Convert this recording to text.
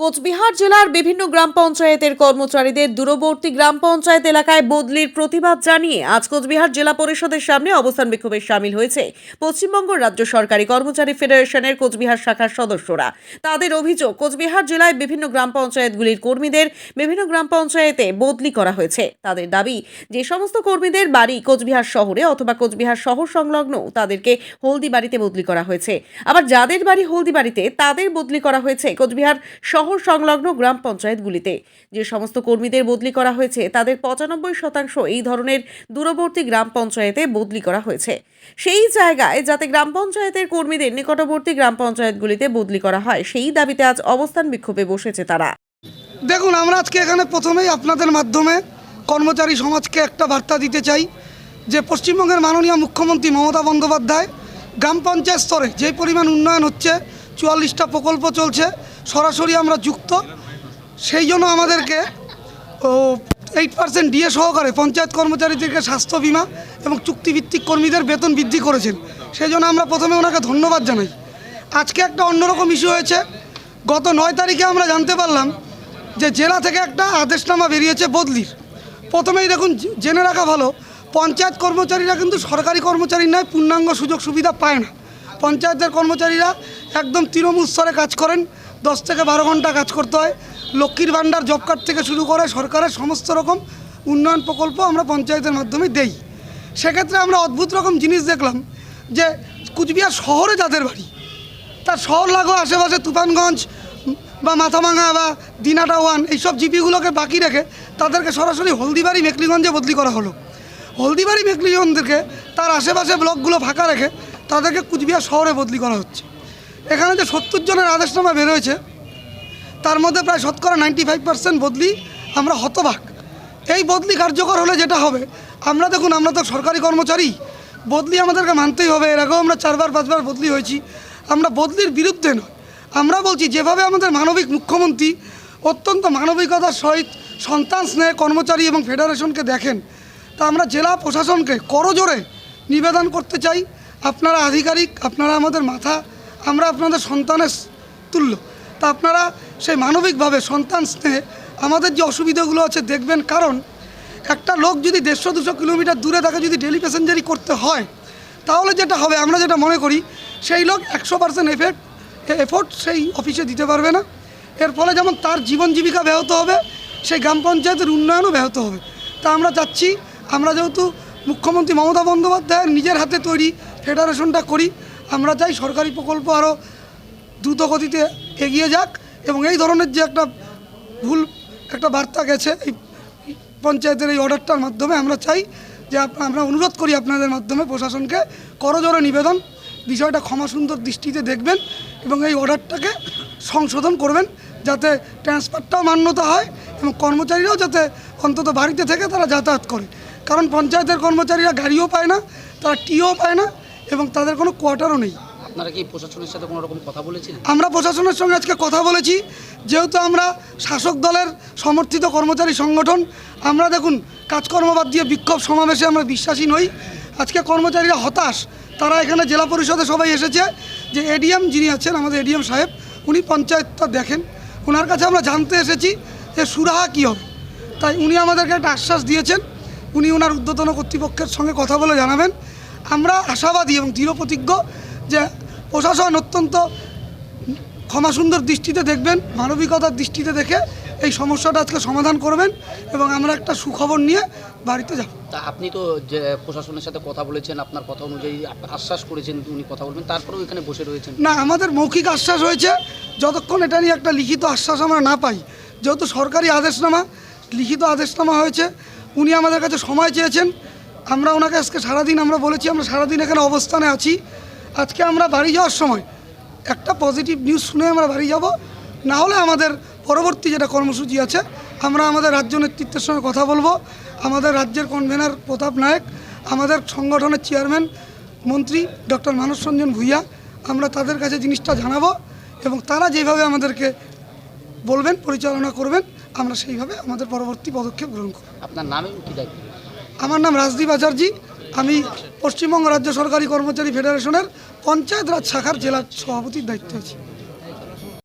কোচবিহার জেলার বিভিন্ন গ্রাম পঞ্চায়েতের কর্মচারীদের দূরবর্তী গ্রাম পঞ্চায়েত এলাকায় বদলির প্রতিবাদ জানিয়ে আজ কোচবিহার জেলা পরিষদের সামনে অবস্থান বিক্ষোভে শামিল হয়েছে পশ্চিমবঙ্গ রাজ্য সরকারি কর্মচারী ফেডারেশনের কোচবিহার শাখার সদস্যরা। তাদের অভিযোগ, কোচবিহার জেলায় বিভিন্ন গ্রাম পঞ্চায়েতগুলির কর্মীদের বিভিন্ন গ্রাম পঞ্চায়েতে বদলি করা হয়েছে। তাদের দাবি, যে সমস্ত কর্মীদের বাড়ি কোচবিহার শহরে অথবা কোচবিহার শহর সংলগ্ন তাদেরকে হলদিবাড়িতে বদলি করা হয়েছে, আবার যাদের বাড়ি হলদিবাড়িতে তাদের বদলি করা হয়েছে কোচবিহার শহর সংলগ্ন গ্রাম পঞ্চায়েতগুলিতে। যে সমস্ত কর্মীদের বদলি করা হয়েছে তাদের 95% এই ধরনের দূরবর্তী গ্রাম পঞ্চায়েতে বদলি করা হয়েছে। সেই জায়গায় যাতে গ্রাম পঞ্চায়েতের কর্মীদের নিকটবর্তী গ্রাম পঞ্চায়েতগুলিতে বদলি করা হয়, সেই দাবিতে আজ অবস্থান বিক্ষোভে বসেছে তারা। দেখুন, আমরা আজকে এখানে প্রথমেই আপনাদের মাধ্যমে কর্মচারী সমাজকে একটা বার্তা দিতে চাই যে পশ্চিমবঙ্গের মাননীয় মুখ্যমন্ত্রী মমতা বন্দ্যোপাধ্যায় গ্রাম পঞ্চায়েত স্তরে যে পরিমাণ উন্নয়ন হচ্ছে, 44টা প্রকল্প চলছে, সরাসরি আমরা যুক্ত। সেই জন্য আমাদেরকে 8% ডিএ সহকারে পঞ্চায়েত কর্মচারীদেরকে স্বাস্থ্য বিমা এবং চুক্তিভিত্তিক কর্মীদের বেতন বৃদ্ধি করেছেন। সেই জন্য আমরা প্রথমে ওনাকে ধন্যবাদ জানাই। আজকে একটা অন্যরকম ইস্যু হয়েছে। গত 9 তারিখে আমরা জানতে পারলাম যে জেলা থেকে একটা আদেশনামা বেরিয়েছে বদলির। প্রথমেই দেখুন, জেনে রাখা ভালো, পঞ্চায়েত কর্মচারীরা কিন্তু সরকারি কর্মচারী নয়, পূর্ণাঙ্গ সুযোগ সুবিধা পায় না। পঞ্চায়েতের কর্মচারীরা একদম তৃণমূল স্তরে কাজ করেন, 10 থেকে 12 ঘন্টা কাজ করতে হয়। লক্ষ্মীর ভাণ্ডার, জব কার্ড থেকে শুরু করে সরকারের সমস্ত রকম উন্নয়ন প্রকল্প আমরা পঞ্চায়েতের মাধ্যমে দেই। সেক্ষেত্রে আমরা অদ্ভুত রকম জিনিস দেখলাম যে কুচবিহার শহরে যাদের বাড়ি, তার শহর লাগোয়া আশেপাশে তুফানগঞ্জ বা মাথাভাঙা বা দিনাটা ওয়ান এইসব জিপিগুলোকে বাকি রেখে তাদেরকে সরাসরি হলদিবাড়ি মেকলিগঞ্জে বদলি করা হলো। হলদিবাড়ি মেকলিগঞ্জকে তার আশেপাশে ব্লকগুলো ফাঁকা রেখে তাদেরকে কুচবিহার শহরে বদলি করা হচ্ছে। এখানে যে 70 জনের আদেশনামা বেরোয়েছে, তার মধ্যে প্রায় শতকরা 95% বদলি আমরা হতবাক। এই বদলি কার্যকর হলে যেটা হবে, আমরা দেখুন, আমরা তো সরকারি কর্মচারী, বদলি আমাদেরকে মানতেই হবে। এর আগেও আমরা 4বার 5বার বদলি হয়েছি। আমরা বদলির বিরুদ্ধে নয়, আমরা বলছি যেভাবে আমাদের মানবিক মুখ্যমন্ত্রী অত্যন্ত মানবিকতার সহিত সন্তান স্নেহ কর্মচারী এবং ফেডারেশনকে দেখেন, তা আমরা জেলা প্রশাসনকে করজোড়ে নিবেদন করতে চাই, আপনারা আধিকারিক, আপনারা আমাদের মাথা, আমরা আপনাদের সন্তানের তুল্য, তা আপনারা সেই মানবিকভাবে সন্তান স্নেহে আমাদের যে অসুবিধাগুলো আছে দেখবেন। কারণ একটা লোক যদি 150-200 কিলোমিটার দূরে থাকে, যদি ডেলি প্যাসেঞ্জারি করতে হয়, তাহলে যেটা হবে, আমরা যেটা মনে করি, সেই লোক 100% এফোর্ট সেই অফিসে দিতে পারবে না। এর ফলে যেমন তার জীবন জীবিকা ব্যাহত হবে, সেই গ্রাম পঞ্চায়েতের উন্নয়নও ব্যাহত হবে। তা আমরা চাচ্ছি, আমরা যেহেতু মুখ্যমন্ত্রী মমতা বন্দ্যোপাধ্যায়ের নিজের হাতে তৈরি ফেডারেশনটা করি, আমরা চাই সরকারি প্রকল্প আরও দ্রুত গতিতে এগিয়ে যাক। এবং এই ধরনের যে একটা ভুল একটা বার্তা গেছে এই পঞ্চায়েতের এই অর্ডারটার মাধ্যমে, আমরা চাই যে আমরা অনুরোধ করি আপনাদের মাধ্যমে প্রশাসনকে করজোড়ে নিবেদন, বিষয়টা ক্ষমাসুন্দর দৃষ্টিতে দেখবেন এবং এই অর্ডারটাকে সংশোধন করবেন, যাতে ট্রান্সফারটাও মান্যতা হয় এবং কর্মচারীরাও যাতে অন্তত বাড়িতে থেকে তারা যাতায়াত করে। কারণ পঞ্চায়েতের কর্মচারীরা গাড়িও পায় না, তারা টিও পায় না এবং তাদের কোনো কোয়ার্টারও নেই। আপনারা কি প্রশাসনের সাথে কোনো রকম কথা বলেছেন? আমরা প্রশাসনের সঙ্গে আজকে কথা বলেছি। যেহেতু আমরা শাসক দলের সমর্থিত কর্মচারী সংগঠন, আমরা দেখুন কাজকর্ম বাদ দিয়ে বিক্ষোভ সমাবেশে আমরা বিশ্বাসী নই। আজকে কর্মচারীরা হতাশ, তারা এখানে জেলা পরিষদে সবাই এসেছে। যে এডিএম যিনি আছেন, আমাদের এডিএম সাহেব, উনি পঞ্চায়েতটা দেখেন, ওনার কাছে আমরা জানতে এসেছি যে সুরাহা কী হবে। তাই উনি আমাদেরকে একটা আশ্বাস দিয়েছেন, উনি ওনার ঊর্ধ্বতন কর্তৃপক্ষের সঙ্গে কথা বলে জানাবেন। আমরা আশাবাদী এবং দৃঢ়প্রতিজ্ঞ যে প্রশাসন অত্যন্ত ক্ষমাসুন্দর দৃষ্টিতে দেখবেন, মানবিকতার দৃষ্টিতে দেখে এই সমস্যাটা আজকে সমাধান করবেন এবং আমরা একটা সুখবর নিয়ে বাড়িতে যাব। তা আপনি তো যে প্রশাসনের সাথে কথা বলেছেন, আপনার কথা অনুযায়ী আশ্বাস করেছেন উনি কথা বলবেন, তারপরেও এখানে বসে রয়েছেন? না, আমাদের মৌখিক আশ্বাস হয়েছে। যতক্ষণ এটা নিয়ে একটা লিখিত আশ্বাস আমরা না পাই, যেহেতু সরকারি আদেশনামা, লিখিত আদেশনামা হয়েছে, উনি আমাদের কাছে সময় চেয়েছেন। আমরা ওনাকে আজকে সারাদিন আমরা বলেছি আমরা সারাদিন এখানে অবস্থানে আছি। আজকে আমরা বাড়ি যাওয়ার সময় একটা পজিটিভ নিউজ শুনে আমরা বাড়ি যাব, না হলে আমাদের পরবর্তী যেটা কর্মসূচি আছে, আমরা আমাদের রাজ্য নেতৃত্বের সঙ্গে কথা বলবো। আমাদের রাজ্যের কনভেনার প্রতাপ নায়েক, আমাদের সংগঠনের চেয়ারম্যান মন্ত্রী ডক্টর মানস রঞ্জন ভূঁইয়া, আমরা তাদের কাছে জিনিসটা জানাবো এবং তারা যেভাবে আমাদেরকে বলবেন, পরিচালনা করবেন, আমরা সেইভাবে আমাদের পরবর্তী পদক্ষেপ গ্রহণ করব। আপনার নামে কি দায়িত্ব? আমার নাম রাজদীপ আচার্যি, আমি পশ্চিমবঙ্গ রাজ্য সরকারি কর্মচারী ফেডারেশনের পঞ্চায়েত রাজ শাখার জেলা সভাপতির দায়িত্বে আছি।